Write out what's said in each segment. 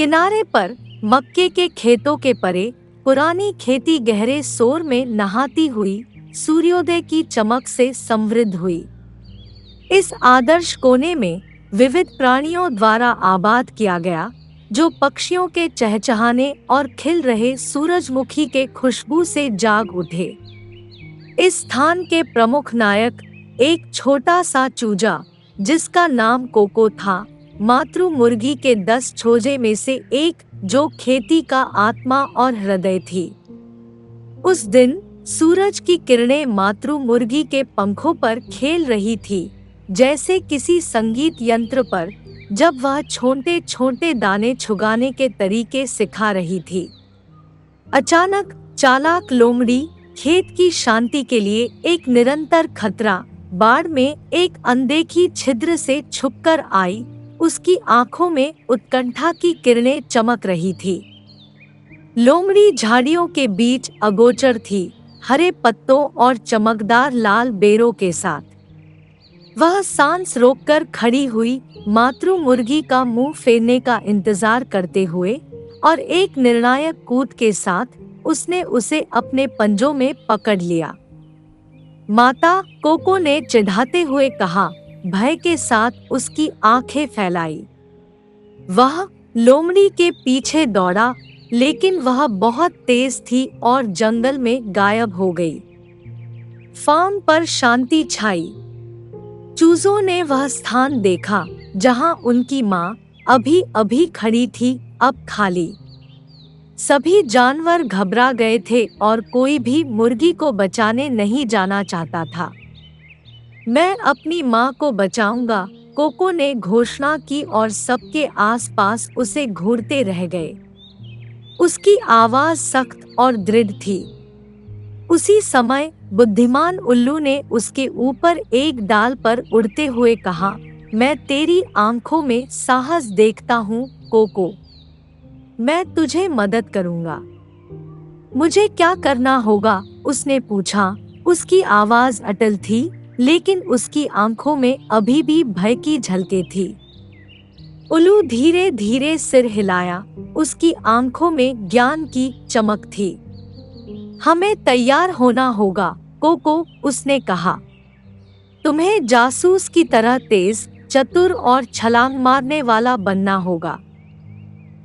किनारे पर मक्के के खेतों के परे पुरानी खेती गहरे सोर में नहाती हुई सूर्योदय की चमक से समृद्ध हुई। इस आदर्श कोने में विविध प्राणियों द्वारा आबाद किया गया, जो पक्षियों के चहचहाने और खिल रहे सूरजमुखी के खुशबू से जाग उठे। इस स्थान के प्रमुख नायक एक छोटा सा चूजा, जिसका नाम कोको था, मातृ मुर्गी के 10 छोजे में से एक, जो खेती का आत्मा और हृदय थी। उस दिन सूरज की किरणें मातृ मुर्गी के पंखों पर खेल रही थी, जैसे किसी संगीत यंत्र पर, जब वह छोटे छोटे दाने छुगाने के तरीके सिखा रही थी। अचानक चालाक लोमड़ी खेत की शांति के लिए एक निरंतर खतरा, बाड़ में एक अनदेखी छिद्र से छुपकर आई। उसकी आंखों में उत्कंठा की किरणें चमक रही थी। लोमड़ी झाड़ियों के बीच अगोचर थी, हरे पत्तों और चमकदार लाल बेरों के साथ। वह सांस रोककर खड़ी हुई, मातृ मुर्गी का मुंह फेरने का इंतजार करते हुए, और एक निर्णायक कूद के साथ उसने उसे अपने पंजों में पकड़ लिया। माता, कोको ने चिढ़ाते हुए कहा, भय के साथ उसकी आंखें फैलाई। वह लोमड़ी के पीछे दौड़ा, लेकिन वह बहुत तेज थी और जंगल में गायब हो गई। फार्म पर शांति छाई। चूजों ने वह स्थान देखा जहां उनकी मां अभी अभी खड़ी थी, अब खाली। सभी जानवर घबरा गए थे और कोई भी मुर्गी को बचाने नहीं जाना चाहता था। मैं अपनी मां को बचाऊंगा, कोको ने घोषणा की और सबके आसपास उसे घूरते रह गए। उसकी आवाज सख्त और दृढ़ थी। उसी समय बुद्धिमान उल्लू ने उसके ऊपर एक डाल पर उड़ते हुए कहा, मैं तेरी आंखों में साहस देखता हूँ कोको। मैं तुझे मदद करूंगा। मुझे क्या करना होगा? उसने पूछा। उसकी आवाज अटल थी, लेकिन उसकी आंखों में अभी भी भय की झलकें थी। उल्लू धीरे धीरे सिर हिलाया, उसकी आंखों में ज्ञान की चमक थी। हमें तैयार होना होगा कोको, उसने कहा। तुम्हें जासूस की तरह तेज, चतुर और छलांग मारने वाला बनना होगा।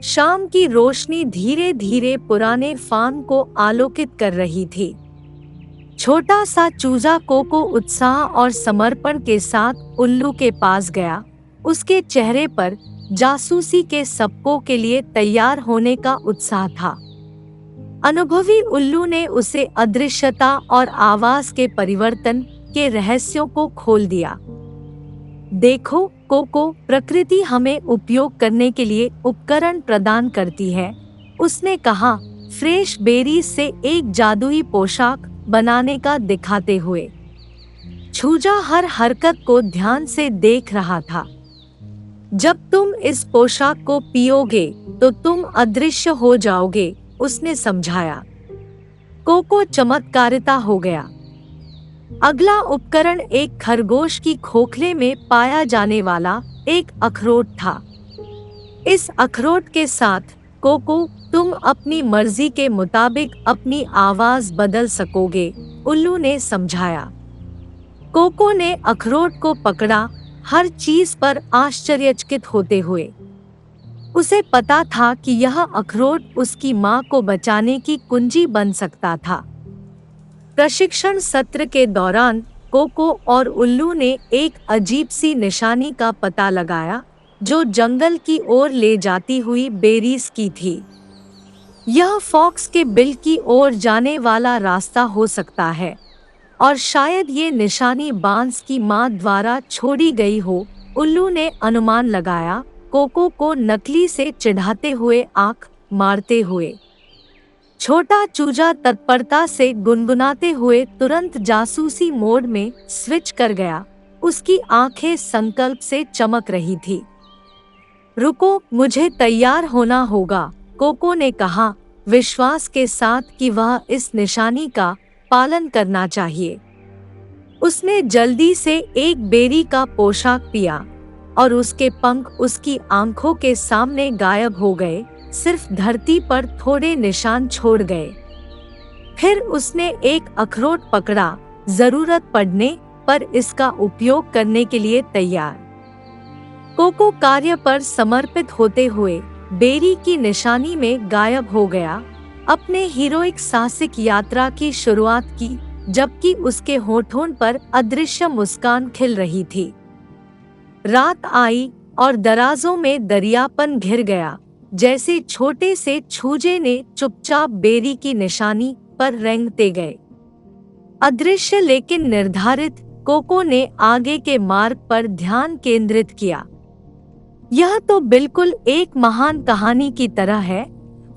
शाम की रोशनी धीरे धीरे पुराने फार्म को आलोकित कर रही थी। छोटा सा चूजा कोको उत्साह और समर्पण के साथ उल्लू के पास गया। उसके चेहरे पर जासूसी के सबकों के लिए तैयार होने का उत्साह था। अनुभवी उल्लू ने उसे अदृश्यता और आवाज के परिवर्तन के रहस्यों को खोल दिया। देखो कोको, प्रकृति हमें उपयोग करने के लिए उपकरण प्रदान करती है, उसने कहा, फ्रेश बेरीज से एक जादुई पोशाक बनाने का दिखाते हुए। चूजा हर हरकत को ध्यान से देख रहा था। जब तुम इस पोशाक को पियोगे तो तुम अदृश्य हो जाओगे, उसने समझाया। कोको चमत्कारिता हो गया। अगला उपकरण एक खरगोश की खोखले में पाया जाने वाला एक अखरोट था। इस अखरोट के साथ कोको, तुम अपनी मर्जी के मुताबिक अपनी आवाज बदल सकोगे, उल्लू ने समझाया। कोको ने अखरोट को पकड़ा, हर चीज पर आश्चर्यचकित होते हुए। उसे पता था कि यह अखरोट उसकी मां को बचाने की कुंजी बन सकता था। प्रशिक्षण सत्र के दौरान कोको और उल्लू ने एक अजीब सी निशानी का पता लगाया, जो जंगल की ओर ले जाती हुई बेरीज की थी। यह फॉक्स के बिल की ओर जाने वाला रास्ता हो सकता है, और शायद ये निशानी बांस की मां द्वारा छोड़ी गई हो, उल्लू ने अनुमान लगाया, कोको को नकली से चिढ़ाते हुए आंख मारते हुए। छोटा चूजा तत्परता से गुनगुनाते हुए तुरंत जासूसी मोड में स्विच कर गया। उसकी आंखें संकल्प से चमक रही थी। रुको, मुझे तैयार होना होगा, कोको ने कहा, विश्वास के साथ कि वह इस निशानी का पालन करना चाहिए। उसने जल्दी से एक बेरी का पोशाक पिया और उसके पंख उसकी आंखों के सामने गायब हो गए, सिर्फ धरती पर थोड़े निशान छोड़ गए। फिर उसने एक अखरोट पकड़ा, जरूरत पड़ने पर इसका उपयोग करने के लिए तैयार। कोको कार्य पर समर्पित होते हुए बेरी की निशानी में गायब हो गया, अपने हीरोइक साहसिक यात्रा की शुरुआत की, जबकि उसके होठों पर अदृश्य मुस्कान खिल रही थी। रात आई और दराजों में दरियापन घिर गया, जैसे छोटे से छूजे ने चुपचाप बेरी की निशानी पर रेंगते गए। अदृश्य लेकिन निर्धारित, कोको ने आगे के मार्ग पर ध्यान केंद्रित किया। यह तो बिल्कुल एक महान कहानी की तरह है,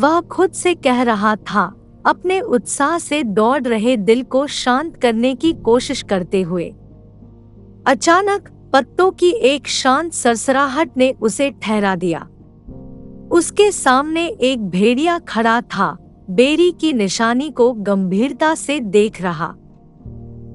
वह खुद से कह रहा था, अपने उत्साह से दौड़ रहे दिल को शांत करने की कोशिश करते हुए। अचानक पत्तों की एक शांत सरसराहट ने उसे ठहरा दिया। उसके सामने एक भेड़िया खड़ा था, बेरी की निशानी को गंभीरता से देख रहा।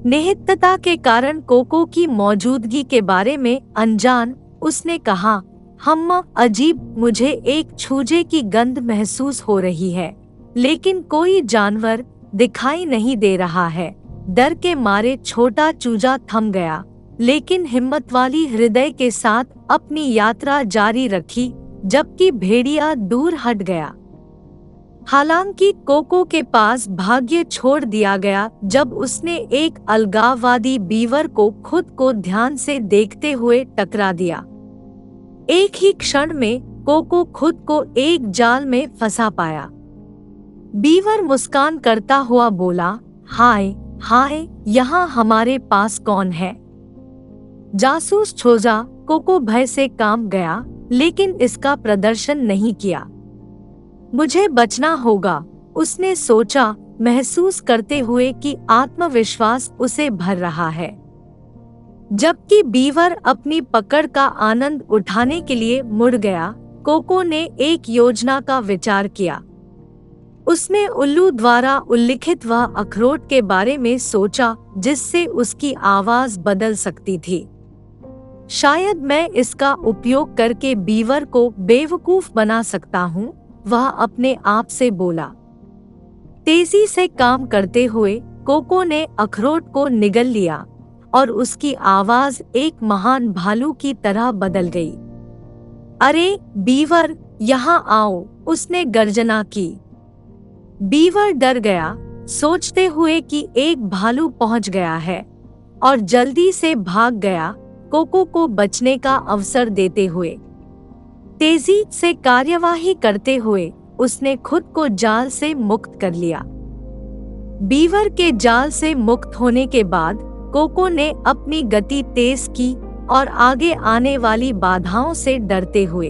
निहितता के कारण कोको की मौजूदगी के बारे में अनजान, उसने कहा, हम्मा अजीब, मुझे एक छूजे की गंध महसूस हो रही है, लेकिन कोई जानवर दिखाई नहीं दे रहा है। डर के मारे छोटा चूजा थम गया, लेकिन हिम्मत वाली हृदय के साथ अपनी यात्रा जारी रखी, जबकि भेड़िया दूर हट गया। हालांकि कोको के पास भाग्य छोड़ दिया गया जब उसने एक अलगाववादी बीवर को खुद को ध्यान से देखते हुए टकरा दिया। एक ही क्षण में कोको खुद को एक जाल में फंसा पाया। बीवर मुस्कान करता हुआ बोला, हाय हाय, यहाँ हमारे पास कौन है? जासूस छोजा। कोको भय से कांप गया, लेकिन इसका प्रदर्शन नहीं किया। मुझे बचना होगा, उसने सोचा, महसूस करते हुए कि आत्मविश्वास उसे भर रहा है। जबकि बीवर अपनी पकड़ का आनंद उठाने के लिए मुड़ गया, कोको ने एक योजना का विचार किया। उसने उल्लू द्वारा उल्लिखित वह अखरोट के बारे में सोचा जिससे उसकी आवाज बदल सकती थी। शायद मैं इसका उपयोग करके बीवर को बेवकूफ बना सकता हूँ, वह अपने आप से बोला। तेजी से काम करते हुए कोको ने अखरोट को निगल लिया और उसकी आवाज एक महान भालू की तरह बदल गई। अरे बीवर, यहाँ आओ, उसने गर्जना की। बीवर डर गया, सोचते हुए कि एक भालू पहुंच गया है, और जल्दी से भाग गया, कोको को बचने का अवसर देते हुए। तेजी से कार्यवाही करते हुए उसने खुद को जाल से मुक्त कर लिया। बीवर के जाल से मुक्त होने के बाद कोको ने अपनी गति तेज की और आगे आने वाली बाधाओं से डरते हुए,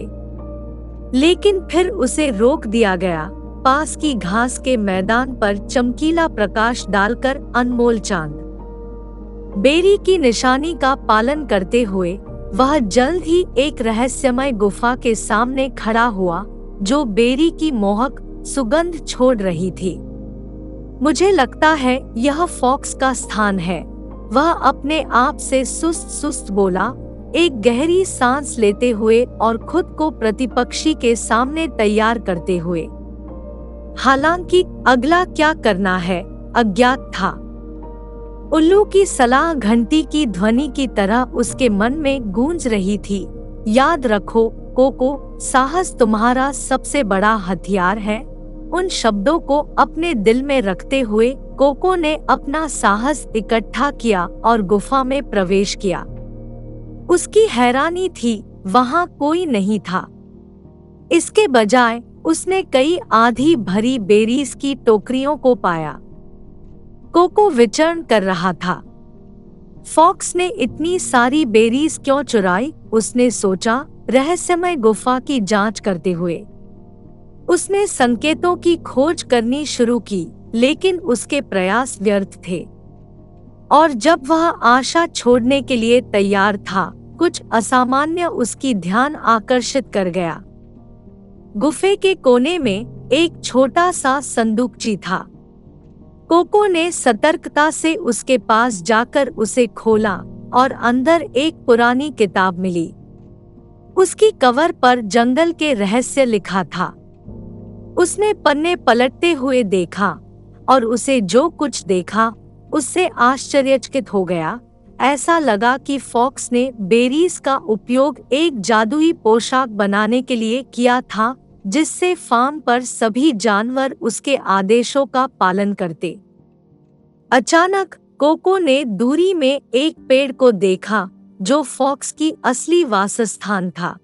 लेकिन फिर उसे रोक दिया गया। पास की घास के मैदान पर चमकीला प्रकाश डालकर अनमोल चांद। बेरी की निशानी का पालन करते हुए वह जल्द ही एक रहस्यमय गुफा के सामने खड़ा हुआ, जो बेरी की मोहक सुगंध छोड़ रही थी। मुझे लगता है यह फॉक्स का स्थान है, वह अपने आप से सुस्त सुस्त बोला, एक गहरी सांस लेते हुए और खुद को प्रतिपक्षी के सामने तैयार करते हुए। हालांकि अगला क्या करना है अज्ञात था। उल्लू की सलाह घंटी की ध्वनि की तरह उसके मन में गूंज रही थी। याद रखो कोको, साहस तुम्हारा सबसे बड़ा हथियार है। उन शब्दों को अपने दिल में रखते हुए कोको ने अपना साहस इकट्ठा किया और गुफा में प्रवेश किया। उसकी हैरानी थी, वहां कोई नहीं था। इसके बजाय उसने कई आधी भरी बेरीज की टोकरियों को पाया। कोको विचरण कर रहा था। फॉक्स ने इतनी सारी बेरीज क्यों चुराई, उसने सोचा, रहस्यमय गुफा की जांच करते हुए। उसने संकेतों की खोज करनी शुरू की, लेकिन उसके प्रयास व्यर्थ थे। और जब वह आशा छोड़ने के लिए तैयार था, कुछ असामान्य उसकी ध्यान आकर्षित कर गया। गुफे के कोने में एक छोटा सा संदूकची था। कोको ने सतर्कता से उसके पास जाकर उसे खोला और अंदर एक पुरानी किताब मिली। उसकी कवर पर जंगल के रहस्य लिखा था। उसने पन्ने पलटते हुए देखा और उसे जो कुछ देखा उससे आश्चर्यचकित हो गया। ऐसा लगा कि फॉक्स ने बेरीज का उपयोग एक जादुई पोशाक बनाने के लिए किया था, जिससे फार्म पर सभी जानवर उसके आदेशों का पालन करते। अचानक कोको ने दूरी में एक पेड़ को देखा जो फॉक्स की असली वासस्थान था।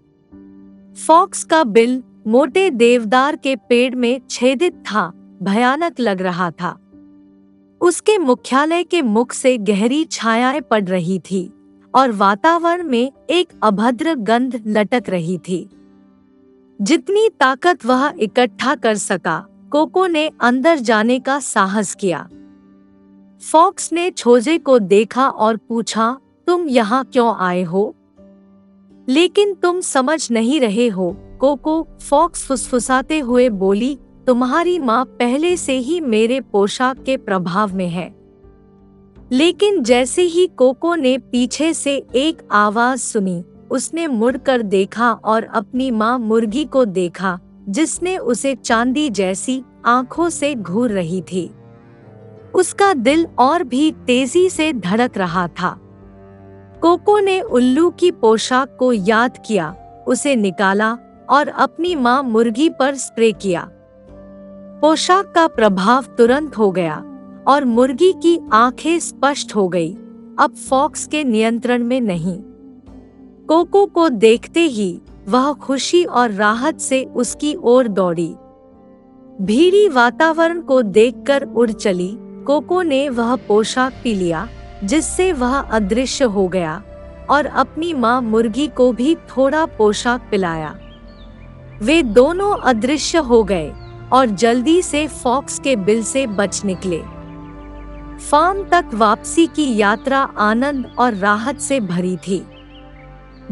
फॉक्स का बिल मोटे देवदार के पेड़ में छेदित था, भयानक लग रहा था। उसके मुख्यालय के मुख से गहरी छायाएं पड़ रही थी और वातावरण में एक अभद्र गंध लटक रही थी। जितनी ताकत वह इकट्ठा कर सका, कोको ने अंदर जाने का साहस किया। फॉक्स ने छोजे को देखा और पूछा, तुम यहाँ क्यों आए हो? लेकिन तुम समझ नहीं रहे हो, कोको, फॉक्स फुसफुसाते हुए बोली, तुम्हारी माँ पहले से ही मेरे पोशाक के प्रभाव में है। लेकिन जैसे ही कोको ने पीछे से एक आवाज सुनी, उसने मुड़कर देखा और अपनी माँ मुर्गी को देखा, जिसने उसे चांदी जैसी आंखों से घूर रही थी। उसका दिल और भी तेजी से धड़क रहा था। कोको ने उल्लू की पोशाक को याद किया, उसे निकाला और अपनी माँ मुर्गी पर स्प्रे किया। पोशाक का प्रभाव तुरंत हो गया और मुर्गी की आंखें स्पष्ट हो गई, अब फॉक्स के नियंत्रण में नहीं। कोको को देखते ही वह खुशी और राहत से उसकी ओर दौड़ी। भीड़ी वातावरण को देखकर उड़ चली। कोको ने वह पोशाक पी लिया जिससे वह अदृश्य हो गया और अपनी माँ मुर्गी को भी थोड़ा पोशाक पिलाया। वे दोनों अदृश्य हो गए और जल्दी से फॉक्स के बिल से बच निकले। फार्म तक वापसी की यात्रा आनंद और राहत से भरी थी।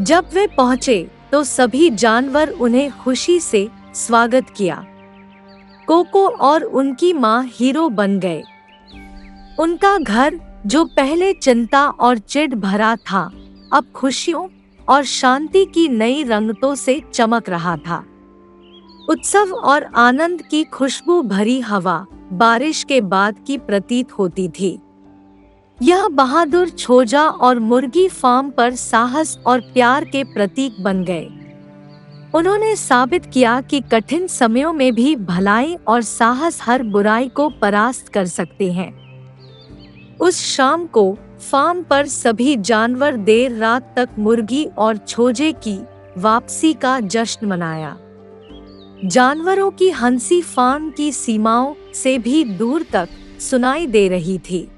जब वे पहुंचे तो सभी जानवर उन्हें खुशी से स्वागत किया। कोको और उनकी माँ हीरो बन गए। उनका घर, जो पहले चिंता और चिढ़ भरा था, अब खुशियों और शांति की नई रंगतों से चमक रहा था। उत्सव और आनंद की खुशबू भरी हवा बारिश के बाद की प्रतीत होती थी। यह बहादुर छोजा और मुर्गी फार्म पर साहस और प्यार के प्रतीक बन गए। उन्होंने साबित किया कि कठिन समयों में भी भलाई और साहस हर बुराई को परास्त कर सकते हैं। उस शाम को फार्म पर सभी जानवर देर रात तक मुर्गी और छोजे की वापसी का जश्न मनाया। जानवरों की हंसी फार्म की सीमाओं से भी दूर तक सुनाई दे रही थी।